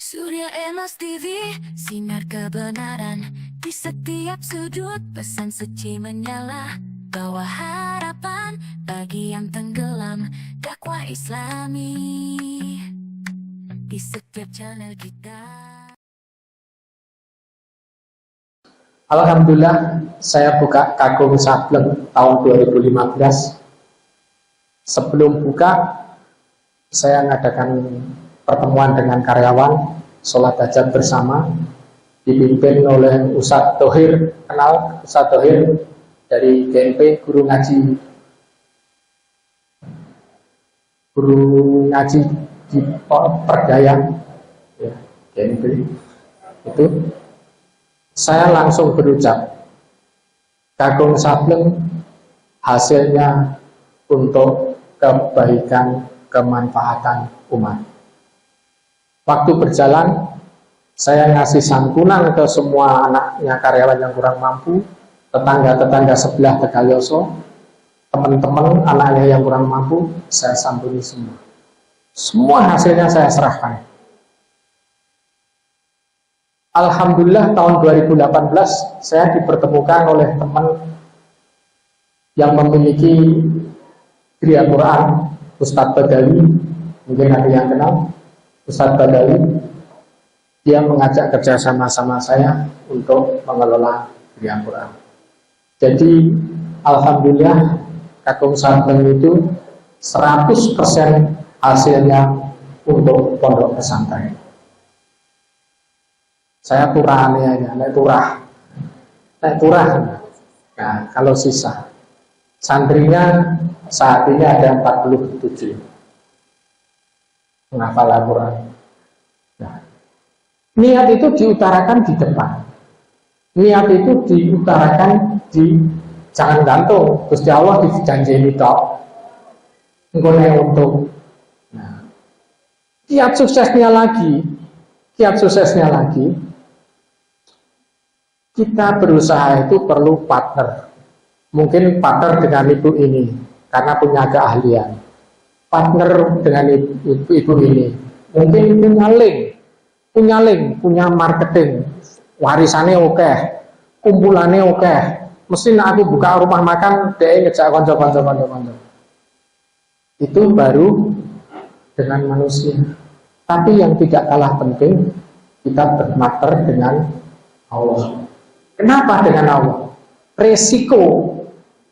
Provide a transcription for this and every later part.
Surya Emas TV, sinar kebenaran di setiap sudut, pesan suci menyala, bawa harapan bagi yang tenggelam, dakwah Islami di setiap channel kita. Alhamdulillah, saya buka Kagum Sableng tahun 2015. Sebelum buka, saya mengadakan pertemuan dengan karyawan, sholat hajat bersama, dipimpin oleh Ustadz Thohir. Kenal Ustadz Thohir dari GNP, guru ngaji di Perdaya, ya, GNP. Itu saya langsung berucap, Kagum Sableng hasilnya untuk kebaikan, kemanfaatan umat. Waktu berjalan, saya ngasih santunan ke semua anaknya karyawan yang kurang mampu, tetangga-tetangga sebelah Tegalyoso, teman-teman anaknya yang kurang mampu, saya santuni semua. Semua hasilnya saya serahkan. Alhamdulillah tahun 2018 saya dipertemukan oleh teman yang memiliki Kriya Quran, Ustadz Badawi, mungkin ada yang kenal Ustadz Badawi. Dia mengajak kerja sama saya untuk mengelola Kriya Quran. Jadi alhamdulillah Kagum Sableng itu 100% hasilnya untuk pondok pesantren. Saya turahnya, naik turah. Nah, kalau sisa santrinya saat ini ada 47 menghafal Al-Quran. Nah, niat itu diutarakan di depan. Niat itu diutarakan di jangan gantung. Gusti Allah dijanjeni tok. Engko nek untung. Nah, kiat suksesnya lagi, kita berusaha itu perlu partner. Mungkin partner dengan ibu ini karena punya keahlian. Partner dengan ibu ini mungkin punya link, punya marketing, warisannya oke, kumpulannya oke. Mesti aku buka rumah makan, dia ngejak konco. Itu baru dengan manusia. Tapi yang tidak kalah penting, kita berpartner dengan Allah. Kenapa dengan Allah?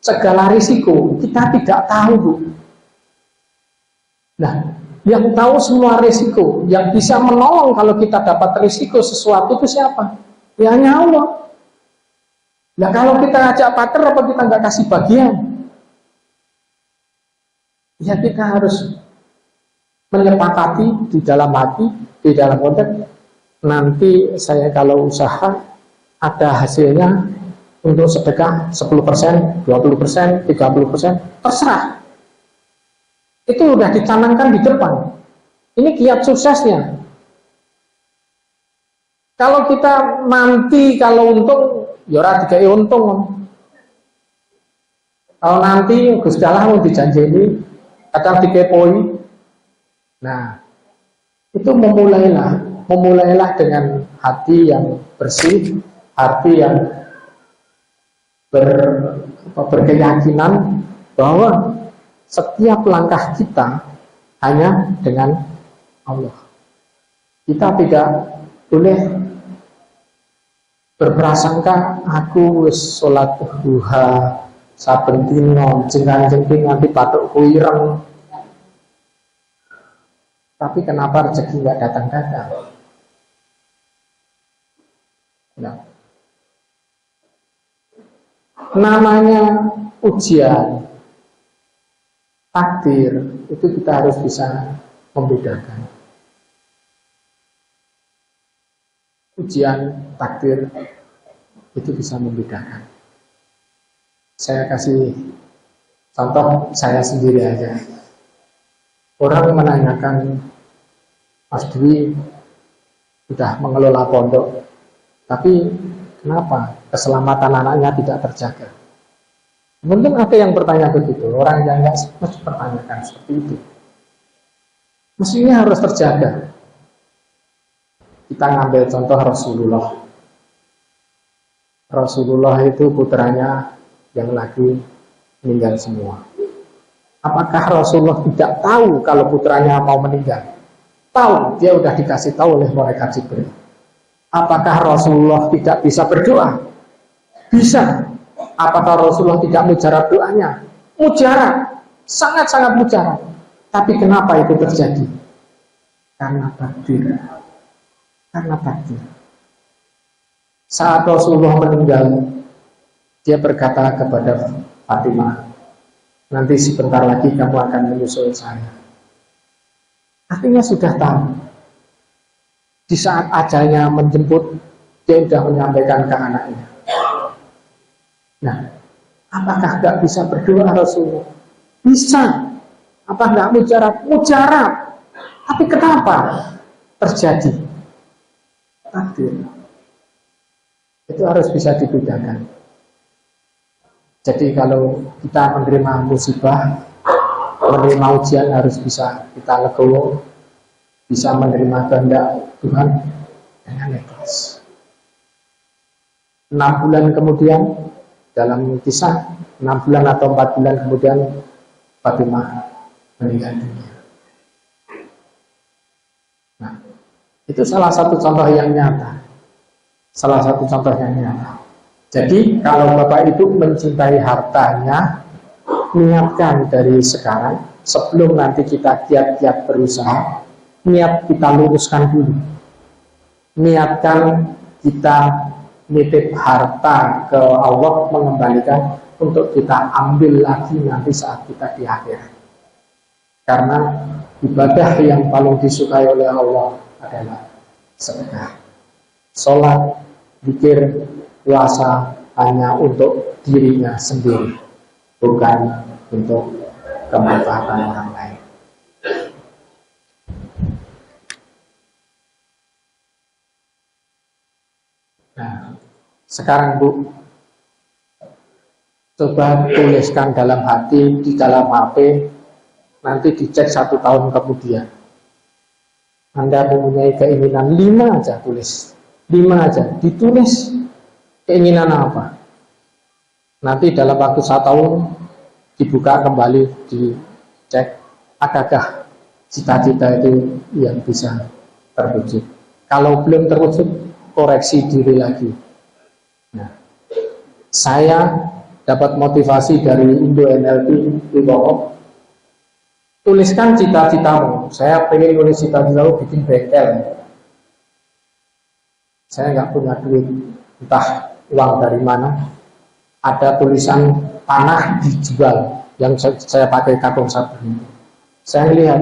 Segala risiko kita tidak tahu, Bu. Nah, yang tahu semua risiko, yang bisa menolong kalau kita dapat risiko sesuatu itu siapa? Ya hanya Allah. Nah, kalau kita ajak partner, apa kita nggak kasih bagian? Ya kita harus menyepakati di dalam hati, di dalam konteks. Nanti saya kalau usaha ada hasilnya untuk sedekah 10%, 20%, 30%, terserah. Itu udah dicanangkan di depan. Ini kiat suksesnya. Kalau kita nanti kalau untung, ya ora digawe untung. Kalau nanti Gusti Allah mau dijanjeni, kadang dikepoi. Nah, itu memulailah dengan hati yang bersih, hati yang berkeyakinan bahwa setiap langkah kita hanya dengan Allah. Kita tidak boleh berprasangka aku wis salat duha saben dina jengking nganti bathukku ireng. Tapi kenapa rezeki nggak datang-datang? Nah, namanya ujian, takdir, itu kita harus bisa membedakan. Ujian, takdir, itu bisa membedakan. Saya kasih contoh saya sendiri aja. Orang menanyakan, Mas Dwi sudah mengelola pondok, tapi kenapa keselamatan anaknya tidak terjaga? Mungkin ada yang bertanya begitu, orang yang nggak mesti pertanyakan seperti itu. Mestinya harus terjaga. Kita ngambil contoh Rasulullah. Rasulullah itu putranya yang lagi meninggal semua. Apakah Rasulullah tidak tahu kalau putranya mau meninggal? Tahu, dia udah dikasih tahu oleh malaikat Jibril. Apakah Rasulullah tidak bisa berdoa? Bisa. Apakah Rasulullah tidak mujarab doanya? Mujarab, sangat-sangat mujarab. Tapi kenapa itu terjadi? Karena takdir. Karena takdir. Saat Rasulullah meninggal, dia berkata kepada Fatimah, nanti sebentar lagi kamu akan menyusul saya. Artinya sudah tahu. Di saat ajalnya menjemput, dia sudah menyampaikan ke anaknya. Nah, apakah nggak bisa berdoa Rasulullah? Bisa. Apa nggak mujarab? Mujarab. Tapi kenapa terjadi? Takdir. Itu harus bisa dibedakan. Jadi kalau kita menerima musibah, menerima ujian harus bisa kita legowo, bisa menerima kehendak Tuhan dengan ikhlas. 6 bulan kemudian, dalam kisah 6 bulan atau 4 bulan kemudian, Fatimah meninggal dunia. Nah, itu salah satu contoh yang nyata. Salah satu contoh yang nyata. Jadi kalau Bapak Ibu mencintai hartanya, niatkan dari sekarang, sebelum nanti kita giat-giat berusaha, niat kita luruskan dulu. Niatkan kita nitip harta ke Allah, mengembalikan untuk kita ambil lagi nanti saat kita di akhirat. Karena ibadah yang paling disukai oleh Allah adalah sedekah. Sholat, zikir, puasa hanya untuk dirinya sendiri, bukan untuk kemanfaatan orang lain. Nah, sekarang Bu, coba tuliskan dalam hati, di dalam HP, nanti dicek 1 tahun kemudian. Anda mempunyai keinginan 5 aja, tulis 5 aja, ditulis keinginan apa. Nanti dalam waktu 1 tahun dibuka kembali, dicek adakah cita-cita itu yang bisa terwujud. Kalau belum terwujud, koreksi diri lagi. Nah, saya dapat motivasi dari Indo NLP di bawah. Tuliskan cita-citamu. Saya pengen nulis cita-citamu bikin bengkel. Saya nggak punya duit, entah uang dari mana. Ada tulisan tanah dijual yang saya pakai karton sabun. Saya lihat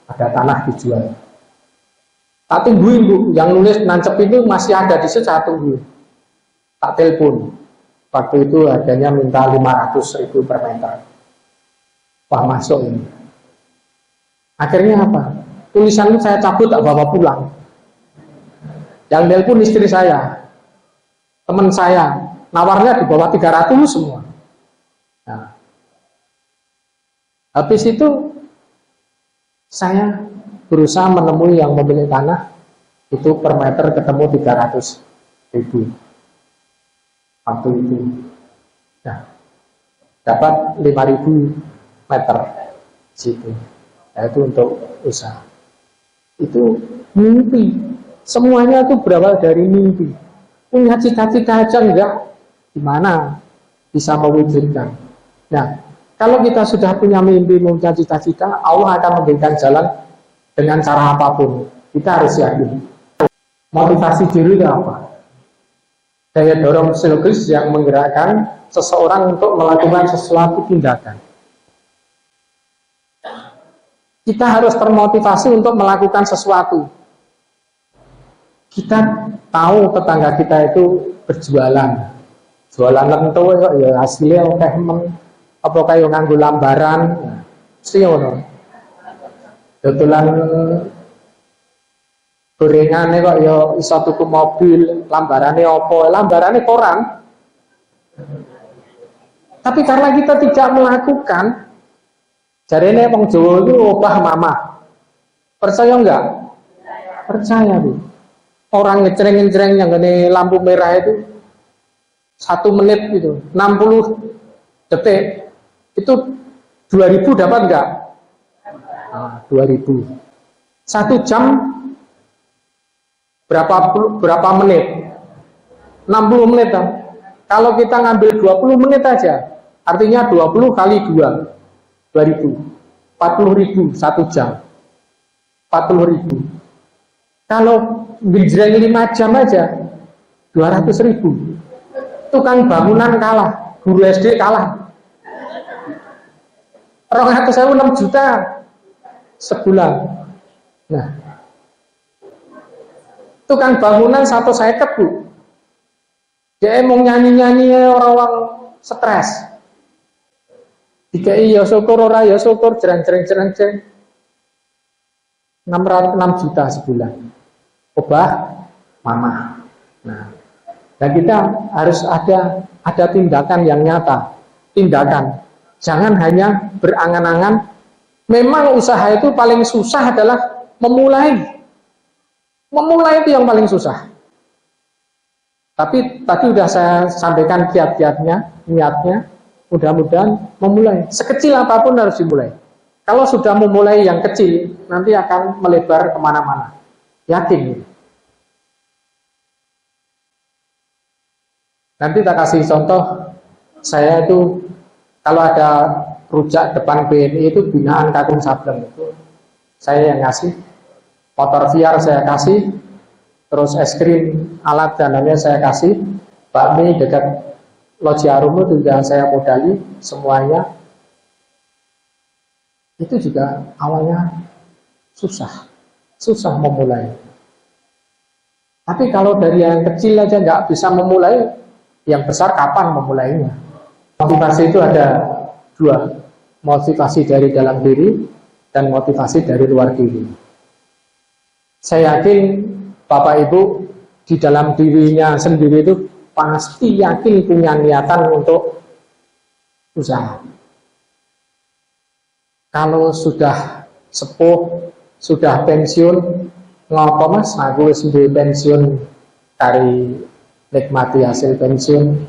ada tanah dijual. Tak tungguin Bu, yang nulis nancep itu masih ada di situ, saya tungguin. Tak telepon. Waktu itu harganya minta 500.000 per meter. Wah, masuk ini. Akhirnya apa? Tulisan itu saya cabut, tak bawa pulang. Yang telepon istri saya, teman saya, nawarnya di bawah 300 semua. Nah, habis itu saya berusaha menemui yang memiliki tanah, itu per meter ketemu 300.000 waktu itu. Nah, dapat 5.000 meter situ. Itu untuk usaha. Itu mimpi. Semuanya itu berawal dari mimpi. Punya cita-cita aja enggak, gimana bisa mewujudkan. Nah, kalau kita sudah punya mimpi, punya cita-cita, Allah akan memberikan jalan dengan cara apapun. Kita harus yakin. Motivasi diri itu apa? Daya dorong psikologis yang menggerakkan seseorang untuk melakukan sesuatu tindakan. Kita harus termotivasi untuk melakukan sesuatu. Kita tahu tetangga kita itu berjualan. Jualan lentu ya hasilnya oke men. Apa kayak nganggo lambaran? Mesti ngono. Dodolan gorengane kok ya iso tuku mobil, lambarane apa? Lambarane koran. Tapi karena kita tidak melakukan, jarene wong Jawa itu obah mamah. Percaya enggak? Percaya, Bu. orang ngecereng-ngecereng yang gini lampu merah itu 1 menit gitu, 60 detik itu 2000 dapat enggak? Nah, 2000. 1 jam berapa menit? 60 menit. Kalau kita ngambil 20 menit aja, artinya 20 kali 2, 2000. 40.000 1 jam. 40.000. Kalau ngejreng 5 jam aja 200.000. Tukang bangunan kalah, guru SD kalah. 206 juta sebulan. Nah, tukang bangunan 150, Bu. Dia mau nyanyi-nyanyi orang-orang stres. Dikai ya syukur, ora ya syukur, jereng-jereng 6 juta sebulan. Obah mama. Nah, dan kita harus ada tindakan yang nyata. Tindakan. Jangan hanya berangan-angan. Memang usaha itu paling susah adalah memulai. Memulai itu yang paling susah. Tapi tadi sudah saya sampaikan kiat-kiatnya, niatnya. Mudah-mudahan memulai. Sekecil apapun harus dimulai. Kalau sudah memulai yang kecil, nanti akan melebar kemana-mana. Yakin. Nanti tak kasih contoh, saya itu kalau ada rujak depan BNI itu binaan Kakung Sableng itu saya yang ngasih, motor VR saya kasih, terus es krim alat dananya saya kasih, bakmi dekat Loji Arum itu juga saya modali semuanya. Itu juga awalnya susah memulai. Tapi kalau dari yang kecil aja nggak bisa memulai, yang besar kapan memulainya? Motivasi itu ada 2, motivasi dari dalam diri dan motivasi dari luar diri. Saya yakin Bapak Ibu di dalam dirinya sendiri itu pasti yakin punya niatan untuk usaha. Kalau sudah sepuh, sudah pensiun, ngopo Mas, aku sendiri pensiun kari nikmati hasil pensiun,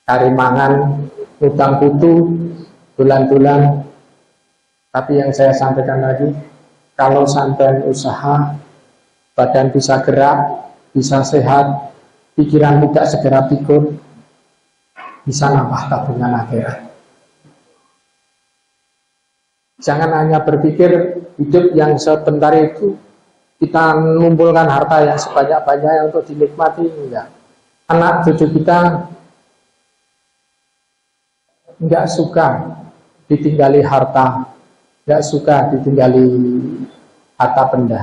kari mangan, utang putu, bulan-bulan. Tapi yang saya sampaikan lagi, kalau sampai usaha, badan bisa gerak, bisa sehat, pikiran tidak segera pikun, bisa nambah tabungan akhirat. Jangan hanya berpikir hidup yang sebentar itu kita mengumpulkan harta yang sebanyak-banyaknya untuk dinikmati, enggak. Anak cucu kita enggak suka ditinggali harta, enggak suka ditinggali harta benda.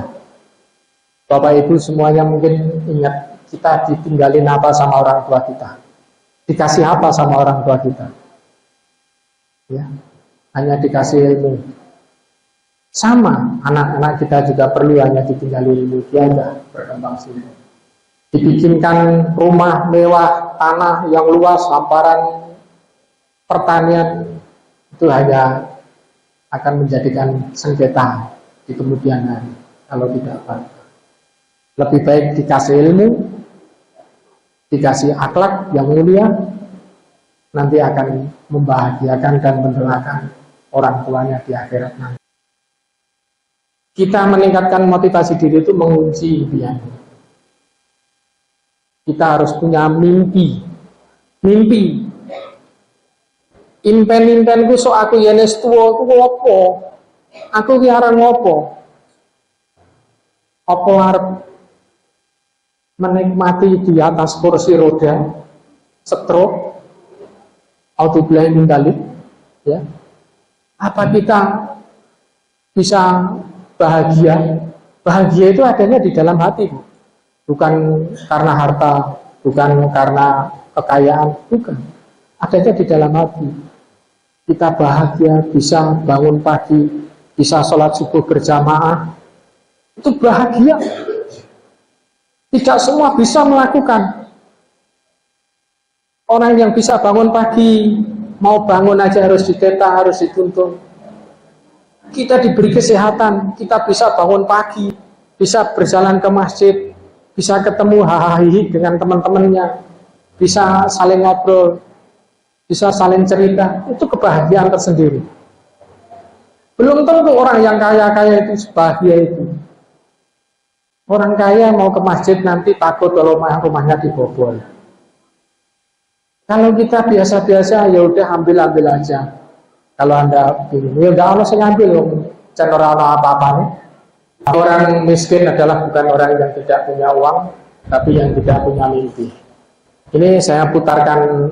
Bapak Ibu semuanya mungkin ingat kita ditinggalin apa sama orang tua kita, dikasih apa sama orang tua kita, ya, hanya dikasih ilmu. Sama anak-anak kita juga perlu hanya ditinggali ilmu, dia enggak berkembang sendiri. Dibikinkan rumah mewah, tanah yang luas, hamparan pertanian, itu hanya akan menjadikan sengketa di kemudian hari kalau tidak apa. Lebih baik dikasih ilmu, dikasih akhlak yang mulia, nanti akan membahagiakan dan mendoakan orang tuanya di akhirat nanti. Kita meningkatkan motivasi diri itu mengunci impian. Kita harus punya mimpi. Mimpi. Impen-impenku so aku yenes tua, aku ngopo? Aku ki arep ngopo? Apa arep menikmati di atas kursi roda, stroke, auzubillahi min dzalik, ya? Apa kita bisa bahagia? Bahagia itu adanya di dalam hati, bukan karena harta, bukan karena kekayaan, bukan. Adanya di dalam hati. Kita bahagia, bisa bangun pagi, bisa sholat subuh berjamaah, itu bahagia. Tidak semua bisa melakukan. Orang yang bisa bangun pagi, mau bangun aja harus diteta, harus dituntun. Kita diberi kesehatan, kita bisa bangun pagi, bisa berjalan ke masjid, bisa ketemu hahaha dengan teman-temannya, bisa saling ngobrol, bisa saling cerita, itu kebahagiaan tersendiri. Belum tentu orang yang kaya-kaya itu bahagia itu. Orang kaya mau ke masjid nanti takut kalau rumahnya dibobol. Kalau kita biasa-biasa ya udah ambil aja. Kalau Anda bingung, ya udah Allah saya ngambil loh, channel apa-apa nih. Orang miskin adalah bukan orang yang tidak punya uang, tapi yang tidak punya mimpi. Ini saya putarkan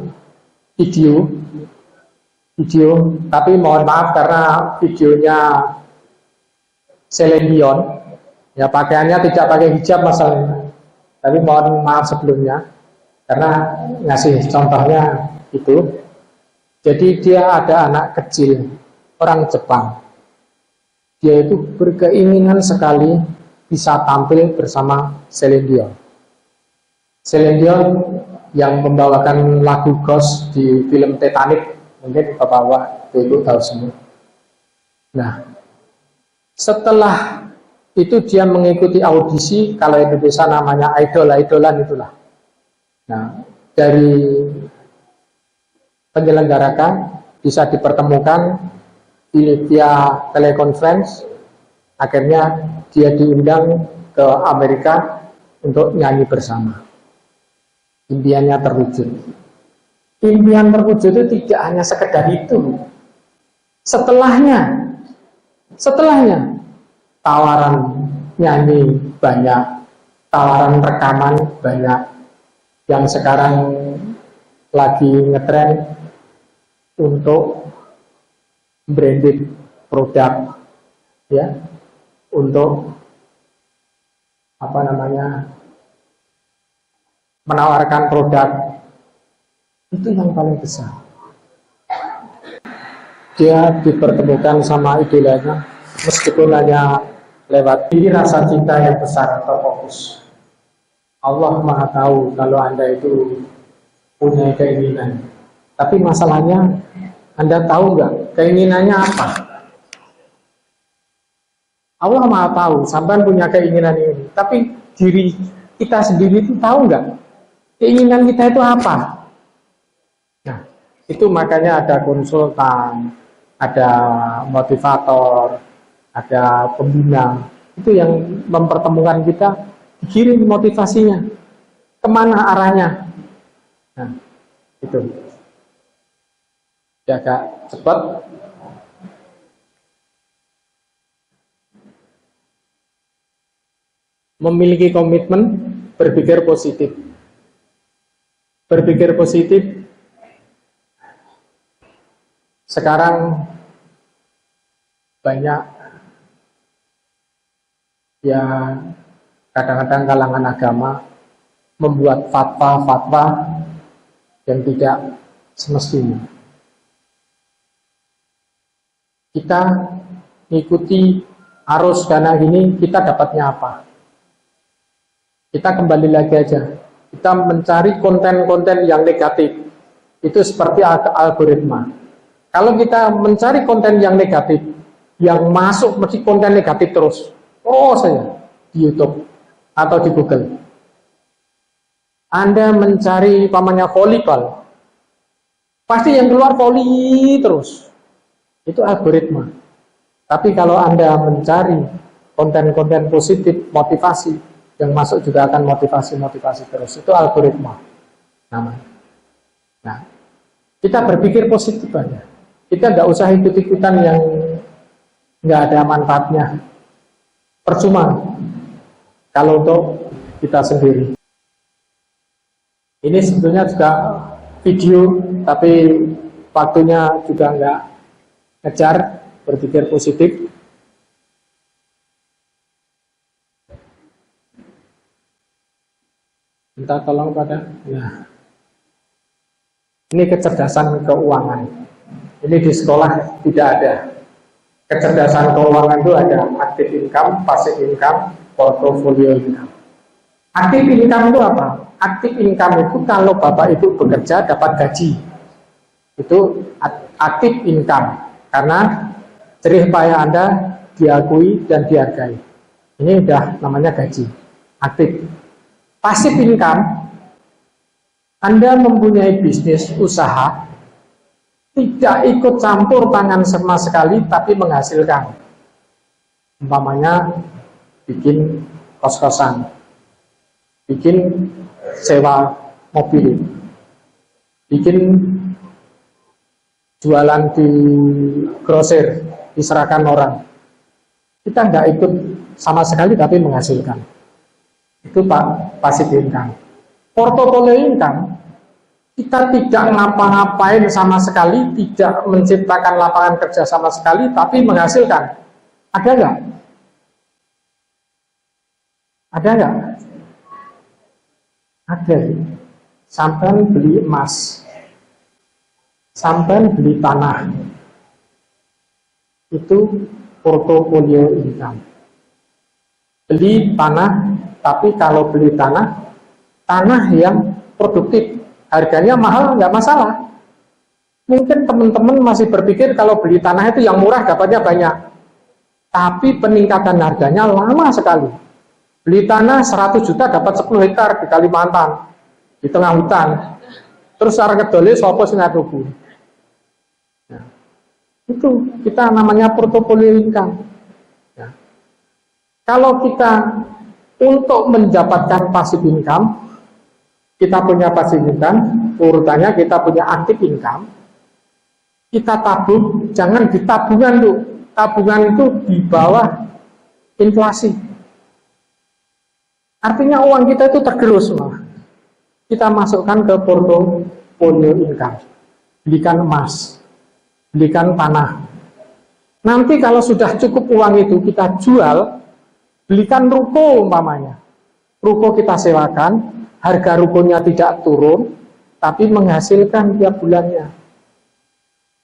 video, tapi mohon maaf karena videonya Celine Dion, ya pakaiannya tidak pakai hijab masalahnya, tapi mohon maaf sebelumnya karena ngasih contohnya itu. Jadi dia ada anak kecil orang Jepang, dia itu berkeinginan sekali bisa tampil bersama Celine Dion. Celine Dion yang membawakan lagu Ghost di film Titanic, mungkin Bapak itu tahu semua. Nah, setelah itu dia mengikuti audisi, kalau Indonesia namanya idolan itulah. Nah, dari penyelenggarakan bisa dipertemukan via telekonferensi, akhirnya dia diundang ke Amerika untuk nyanyi bersama. Impiannya terwujud. Impian terwujud itu tidak hanya sekedar itu. Setelahnya tawaran nyanyi banyak, tawaran rekaman banyak. Yang sekarang lagi ngetren untuk branded produk, ya, untuk menawarkan produk, itu yang paling besar. Dia dipertemukan sama idolanya, meskipun hanya lewat ini, rasa cinta yang besar terfokus. Allah Maha tahu kalau Anda itu punya keinginan. Tapi masalahnya, Anda tahu nggak keinginannya apa? Allah Maha tahu, sampai punya keinginan ini. Tapi diri kita sendiri itu tahu nggak keinginan kita itu apa? Nah, itu makanya ada konsultan, ada motivator, ada pembina. Itu yang mempertemukan kita, dikirim motivasinya, kemana arahnya. Nah, itu. Ya, agak cepat. Memiliki komitmen, berpikir positif. Berpikir positif. Sekarang banyak ya, kadang-kadang kalangan agama membuat fatwa-fatwa yang tidak semestinya. Kita mengikuti arus dana ini, kita dapatnya apa? Kita kembali lagi aja, kita mencari konten-konten yang negatif. Itu seperti algoritma. Kalau kita mencari konten yang negatif, yang masuk mesti konten negatif terus. Oh, saya di YouTube atau di Google. Anda mencari pamannya volleyball, pasti yang keluar volley terus. Itu algoritma. Tapi kalau Anda mencari konten-konten positif, motivasi, yang masuk juga akan motivasi terus. Itu algoritma namanya. Nah, kita berpikir positif aja. Kita nggak usah ikut-ikutan yang nggak ada manfaatnya. Percuma kalau untuk kita sendiri. Ini sebetulnya juga video, tapi waktunya juga nggak ngejar, berpikir positif. Minta tolong pada, nah, ini kecerdasan keuangan. Ini di sekolah tidak ada. Kecerdasan keuangan itu ada active income, passive income, portfolio income. Active income itu apa? Active income itu kalau Bapak Ibu bekerja dapat gaji. Itu active income. Karena jerih payah Anda diakui dan dihargai. Ini udah namanya gaji. Aktif. Passive income, Anda mempunyai bisnis usaha, tidak ikut campur tangan sama sekali, tapi menghasilkan. Umpamanya bikin kos-kosan, bikin sewa mobil, bikin jualan di grosir, diserahkan orang. Kita nggak ikut sama sekali, tapi menghasilkan. Itu Pak, passive income. Portofolio income, kita tidak ngapa-ngapain sama sekali, tidak menciptakan lapangan kerja sama sekali, tapi menghasilkan. Ada nggak? Ada nggak? Ada. Sampai beli emas, sampai beli tanah, itu portofolio income. Beli tanah, tapi kalau beli tanah yang produktif, harganya mahal nggak masalah. Mungkin teman-teman masih berpikir kalau beli tanah itu yang murah dapatnya banyak, tapi peningkatan harganya lama sekali. Beli tanah 100 juta dapat 10 hektar di Kalimantan, di tengah hutan. Terus cara kedole sopo sing tuku. Nah, itu kita namanya portofolio income. Ya. Kalau kita untuk mendapatkan passive income, kita punya passive income, urutannya kita punya active income, kita tabung, jangan di tabungan tuh, tabungan itu di bawah inflasi. Artinya uang kita itu tergerus semua. Kita masukkan ke portofolio income, belikan emas, belikan tanah. Nanti kalau sudah cukup uang itu kita jual, belikan ruko umpamanya. Ruko kita sewakan, harga rukonya tidak turun, tapi menghasilkan tiap bulannya.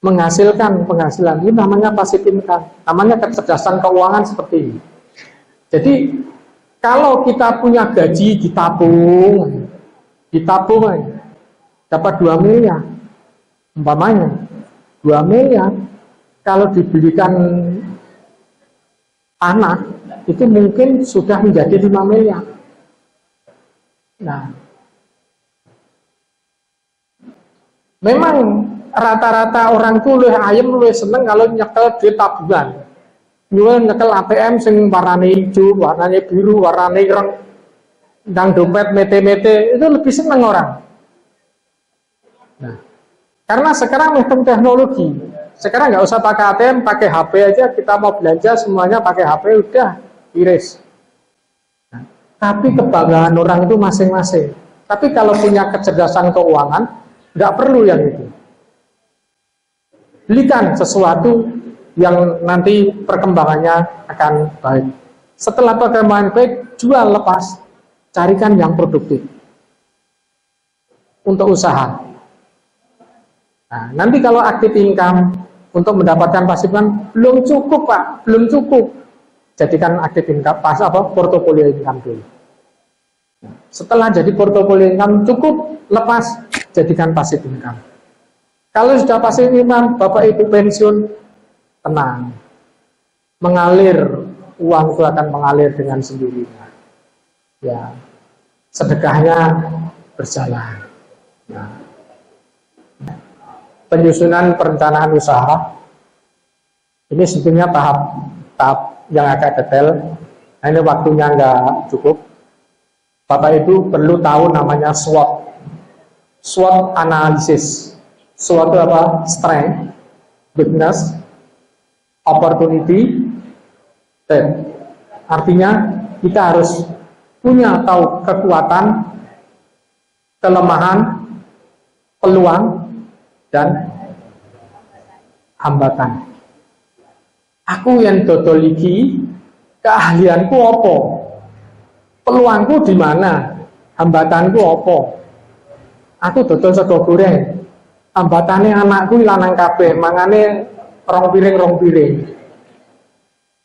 Menghasilkan penghasilan, ini namanya passive income, namanya kecerdasan keuangan seperti ini. Jadi, kalau kita punya gaji ditabung dapat 2 miliar, umpamanya 2 miliar, kalau dibelikan tanah, itu mungkin sudah menjadi 5 miliar. Nah, memang rata-rata orang tuh luwih ayem, luwih seneng kalau nyekel duit tabungan. Nyekel ATM sing warnane hijau, warnane biru, warnane ireng, ndang dompet mete-mete, itu lebih seneng orang. Nah, karena sekarang sistem teknologi, sekarang nggak usah pakai ATM, pakai HP aja, kita mau belanja semuanya pakai HP, udah iris. Tapi kebanggaan orang itu masing-masing. Tapi kalau punya kecerdasan keuangan, nggak perlu yang itu. Belikan sesuatu yang nanti perkembangannya akan baik. Setelah perkembangan baik, jual lepas, carikan yang produktif untuk usaha. Nah, nanti kalau active income untuk mendapatkan passive income belum cukup Pak, belum cukup. Jadikan active income portofolio income dulu. Setelah jadi portofolio income cukup, lepas, jadikan passive income. Kalau sudah passive income, Bapak Ibu pensiun, tenang, mengalir, uang itu akan mengalir dengan sendirinya. Ya, sedekahnya berjalan. Nah, penyusunan perencanaan usaha ini sebetulnya tahap yang agak detail. Nah, ini waktunya nggak cukup. Bapak Ibu perlu tahu namanya SWOT. SWOT analisis. SWOT itu apa? Strength, weakness, opportunity, threat. Artinya kita harus punya tahu kekuatan, kelemahan, peluang, dan hambatan. Aku yang dodol iki, keahlianku apa? Peluangku di mana? Hambatanku apa? Aku dodol sego goreng. Hambatannya anakku lanang kabeh, mangane rong piring.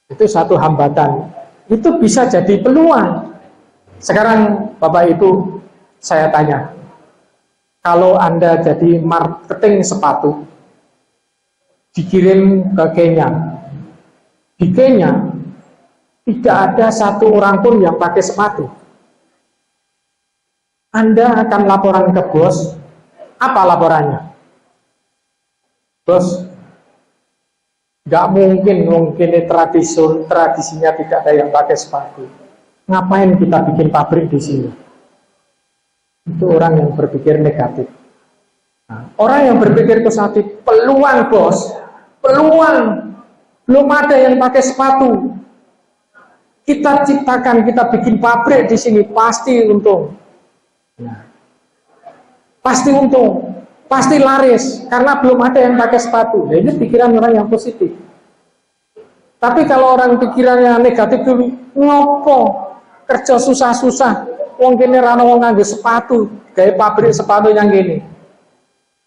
Itu satu hambatan. Itu bisa jadi peluang. Sekarang Bapak Ibu, saya tanya, kalau Anda jadi marketing sepatu, dikirim ke Kenya. Di Kenya tidak ada satu orang pun yang pakai sepatu. Anda akan laporan ke bos. Apa laporannya? Bos, nggak mungkin tradisinya tidak ada yang pakai sepatu. Ngapain kita bikin pabrik di sini? Itu orang yang berpikir negatif. Nah, orang yang berpikir positif, peluang bos, peluang. Belum ada yang pakai sepatu. Kita ciptakan, kita bikin pabrik di sini, pasti untung. Nah, pasti untung, pasti laris, karena belum ada yang pakai sepatu. Nah, ini pikiran orang yang positif. Tapi kalau orang pikirannya negatif dulu, ngopo kerja susah-susah, wong kene ra ono wong nganggo sepatu, gawe pabrik sepatu yang gini.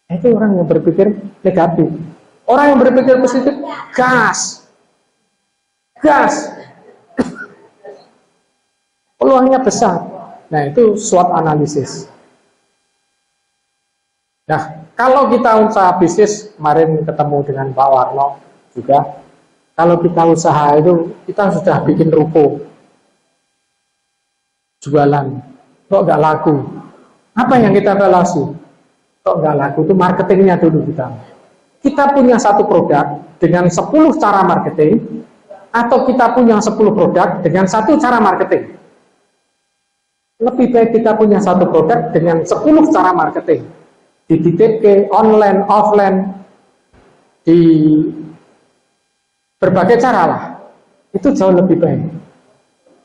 Itu orang yang berpikir negatif. Orang yang berpikir positif, gas. Peluangnya besar. Nah, itu SWOT analisis. Nah, kalau kita usaha bisnis, kemarin ketemu dengan Pak Warno juga, kalau kita usaha itu, kita sudah bikin ruko, jualan, kok nggak laku. Apa yang kita evaluasi? Kok nggak laku, itu marketingnya dulu kita. Kita punya satu produk dengan 10 cara marketing, atau kita punya 10 produk dengan satu cara marketing. Lebih baik kita punya satu produk dengan 10 cara marketing. Dititip online, offline, di berbagai cara lah. Itu jauh lebih baik.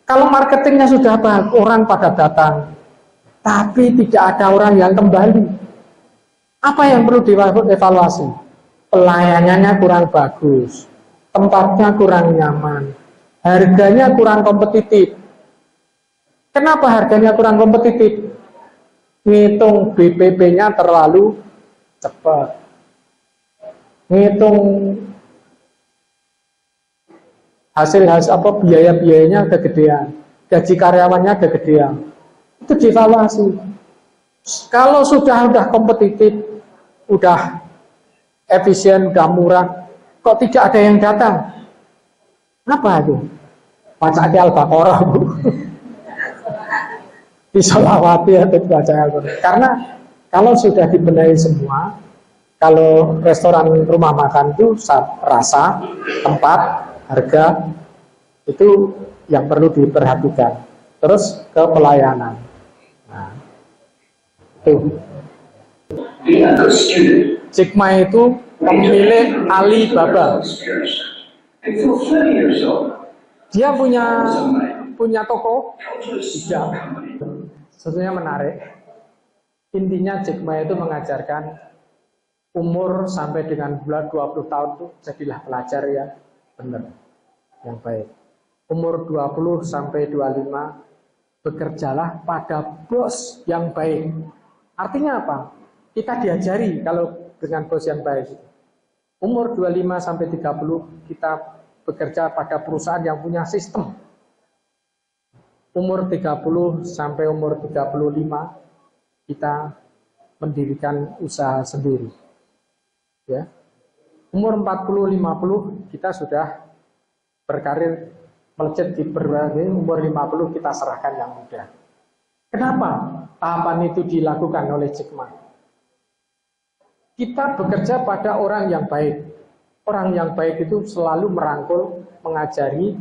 Kalau marketingnya sudah bagus, orang pada datang, tapi tidak ada orang yang kembali. Apa yang perlu dievaluasi? Pelayanannya kurang bagus, tempatnya kurang nyaman, harganya kurang kompetitif. Kenapa harganya kurang kompetitif? Ngitung BPP-nya terlalu cepat. Ngitung hasil apa biaya-biayanya kegedean, gaji karyawannya kegedean. Itu dievaluasi. Kalau sudah kompetitif, udah efisien, udah murah, kok tidak ada yang datang? Apa itu? Baca Al-Baqarah, Bu. Disolawati atau baca Al-Baqarah. Karena kalau sudah dibenahi semua, kalau restoran rumah makan itu rasa, tempat, harga, itu yang perlu diperhatikan. Terus ke pelayanan. Nah, itu. Jack Ma itu pemilik Alibaba. Dia punya toko? Tidak. Sebenarnya menarik. Intinya Jack Ma itu mengajarkan umur sampai dengan bulan 20 tahun itu jadilah pelajar ya benar, yang baik. Umur 20 sampai 25 bekerjalah pada bos yang baik. Artinya apa? Kita diajari kalau dengan bos yang baik. Umur 25 sampai 30 kita bekerja pada perusahaan yang punya sistem. Umur 30 sampai umur 35 kita mendirikan usaha sendiri. Ya. Umur 40-50 kita sudah berkarir melejit di berbagai, umur 50 kita serahkan yang muda. Kenapa tahapan itu dilakukan oleh Jack Ma? Kita bekerja pada orang yang baik. Orang yang baik itu selalu merangkul, mengajari,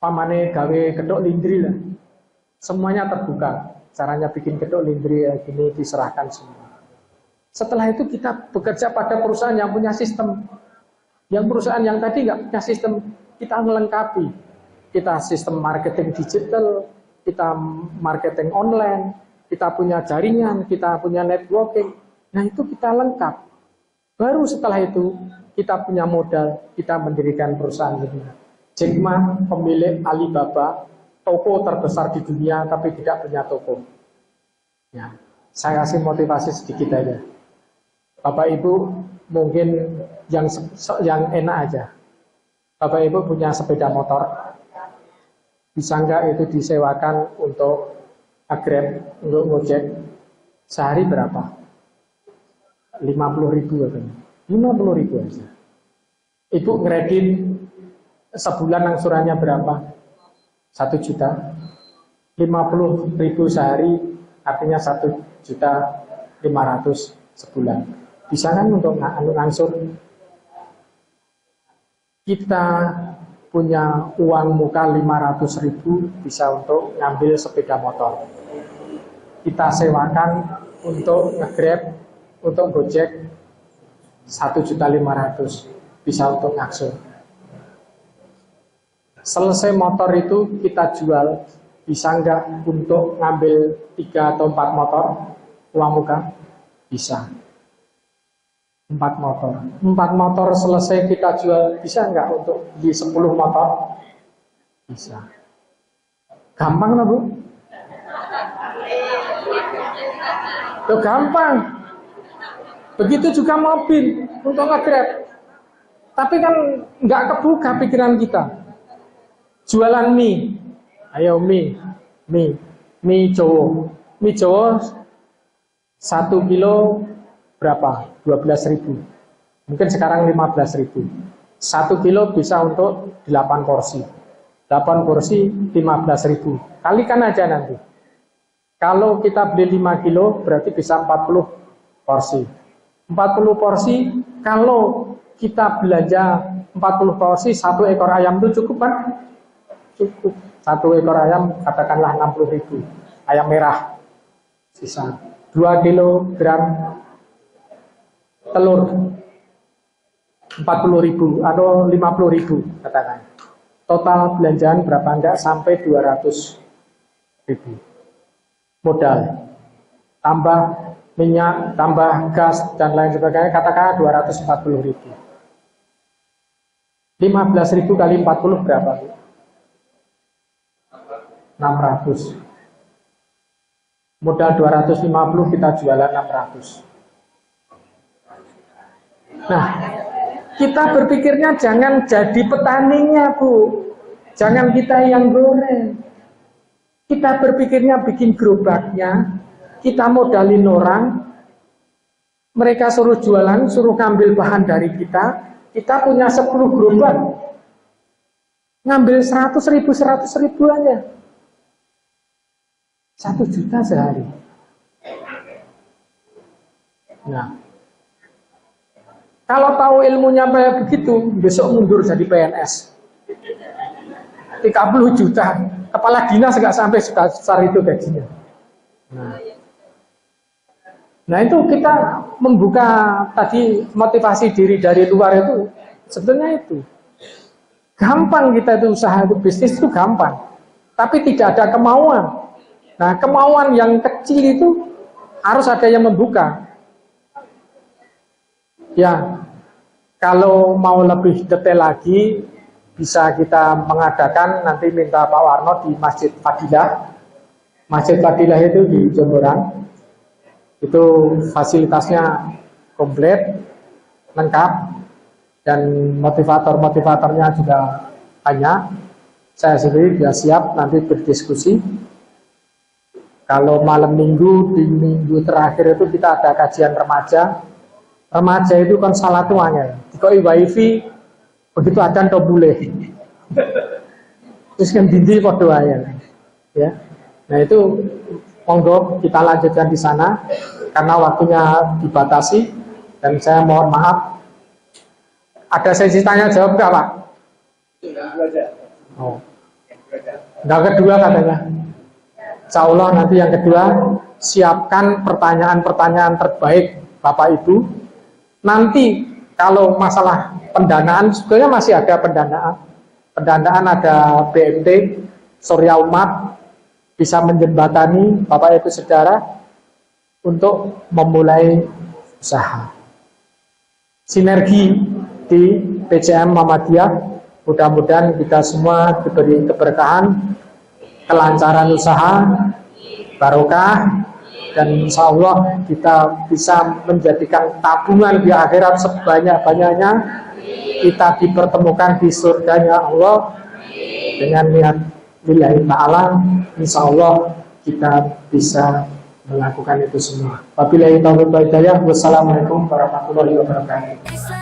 pamane gawe gedok lindri lah. Semuanya terbuka. Caranya bikin gedok lindri gini diserahkan semua. Setelah itu kita bekerja pada perusahaan yang punya sistem. Yang perusahaan yang tadi nggak punya sistem, kita melengkapi. Kita sistem marketing digital, kita marketing online, kita punya jaringan, kita punya networking. Nah itu kita lengkap. Baru setelah itu kita punya modal, kita mendirikan perusahaan ini. Jack Ma pemilik Alibaba, toko terbesar di dunia tapi tidak punya toko. Ya, saya kasih motivasi sedikit aja. Bapak Ibu mungkin yang enak aja. Bapak Ibu punya sepeda motor, bisa nggak itu disewakan untuk Grab, untuk Gojek, sehari berapa? 50.000 katanya. 50.000 aja. Ibu ngeredit sebulan angsurannya berapa? 1 juta. 50.000 sehari artinya 1.500.000 sebulan. Bisa kan untuk ngangsur? Kita punya uang muka 500.000 bisa untuk ngambil sepeda motor. Kita sewakan untuk nge-Grab, untuk Gojek 1.500.000 bisa untuk ngangsur. Selesai motor itu kita jual, bisa nggak untuk ngambil 3 atau 4 motor uang muka? Bisa. 4 motor selesai kita jual, bisa nggak untuk beli 10 motor? Bisa. Gampang lah, Bu? Tuh, gampang. Begitu juga mobil untuk nge-Grab. Tapi kan nggak kebuka pikiran kita. Jualan mie. Ayo mie Jowo. Mie Jowo 1 kilo berapa? 12.000. Mungkin sekarang 15.000. 1 kilo bisa untuk 8 porsi. 8 porsi 15.000. Kalikan aja nanti. Kalau kita beli 5 kilo berarti bisa 40 porsi. 40 porsi, kalau kita belanja 40 porsi, 1 ekor ayam itu cukup kan? Cukup. 1 ekor ayam katakanlah 60.000. Ayam merah. Sisa 2 kilogram telur 40.000 atau 50.000 katakan. Total belanjaan berapa? Enggak sampai 200.000. Modal. Tambah minyak, tambah gas dan lain sebagainya, katakan 240.000. 15.000 kali 40 berapa? 600. Modal 250 kita jualan 600. Nah, kita berpikirnya jangan jadi petaninya, Bu. Jangan kita yang goreng. Kita berpikirnya bikin gerobaknya, kita modalin orang, mereka suruh jualan, suruh ngambil bahan dari kita punya 10 gerobak, ngambil 100.000 aja. 1 juta sehari. Nah, kalau tahu ilmunya kayak begitu, besok mundur jadi PNS. 30 juta, kepala dinas nggak sampai sebesar itu gajinya. Nah itu kita membuka tadi motivasi diri dari luar itu sebetulnya itu gampang. Kita itu usaha itu bisnis itu gampang, tapi tidak ada kemauan. Nah kemauan yang kecil itu harus ada yang membuka. Ya, kalau mau lebih detail lagi bisa kita mengadakan, nanti minta Pak Warno di Masjid Fadilah. Masjid Fadilah itu di Jomboran. Itu fasilitasnya komplit, lengkap, dan motivator-motivatornya juga banyak. Saya sendiri sudah siap nanti berdiskusi. Kalau malam minggu, di minggu terakhir itu kita ada kajian remaja. Remaja itu kan salah tuanya, dikoi wifi, begitu adan to boleh. Terus kan dindi kok doanya. Ya. Nah itu monggo kita lanjutkan di sana karena waktunya dibatasi dan saya mohon maaf. Ada sesi tanya jawab enggak, Pak? Oh. Enggak, kedua katanya. Insya Allah nanti yang kedua siapkan pertanyaan-pertanyaan terbaik Bapak Ibu. Nanti kalau masalah pendanaan, sebetulnya masih ada pendanaan. Pendanaan ada BMT, Surya Umat, bisa menjembatani Bapak Ibu Saudara untuk memulai usaha. Sinergi di PCM Muhammadiyah, mudah-mudahan kita semua diberi keberkahan, kelancaran usaha, barokah, dan insya Allah kita bisa menjadikan tabungan di akhirat sebanyak-banyaknya. Kita dipertemukan di surganya Allah dengan niat lillahi ta'ala. Insya Allah kita bisa melakukan itu semua. Wabillahi taufiq wal hidayah. Wassalamualaikum warahmatullahi wabarakatuh.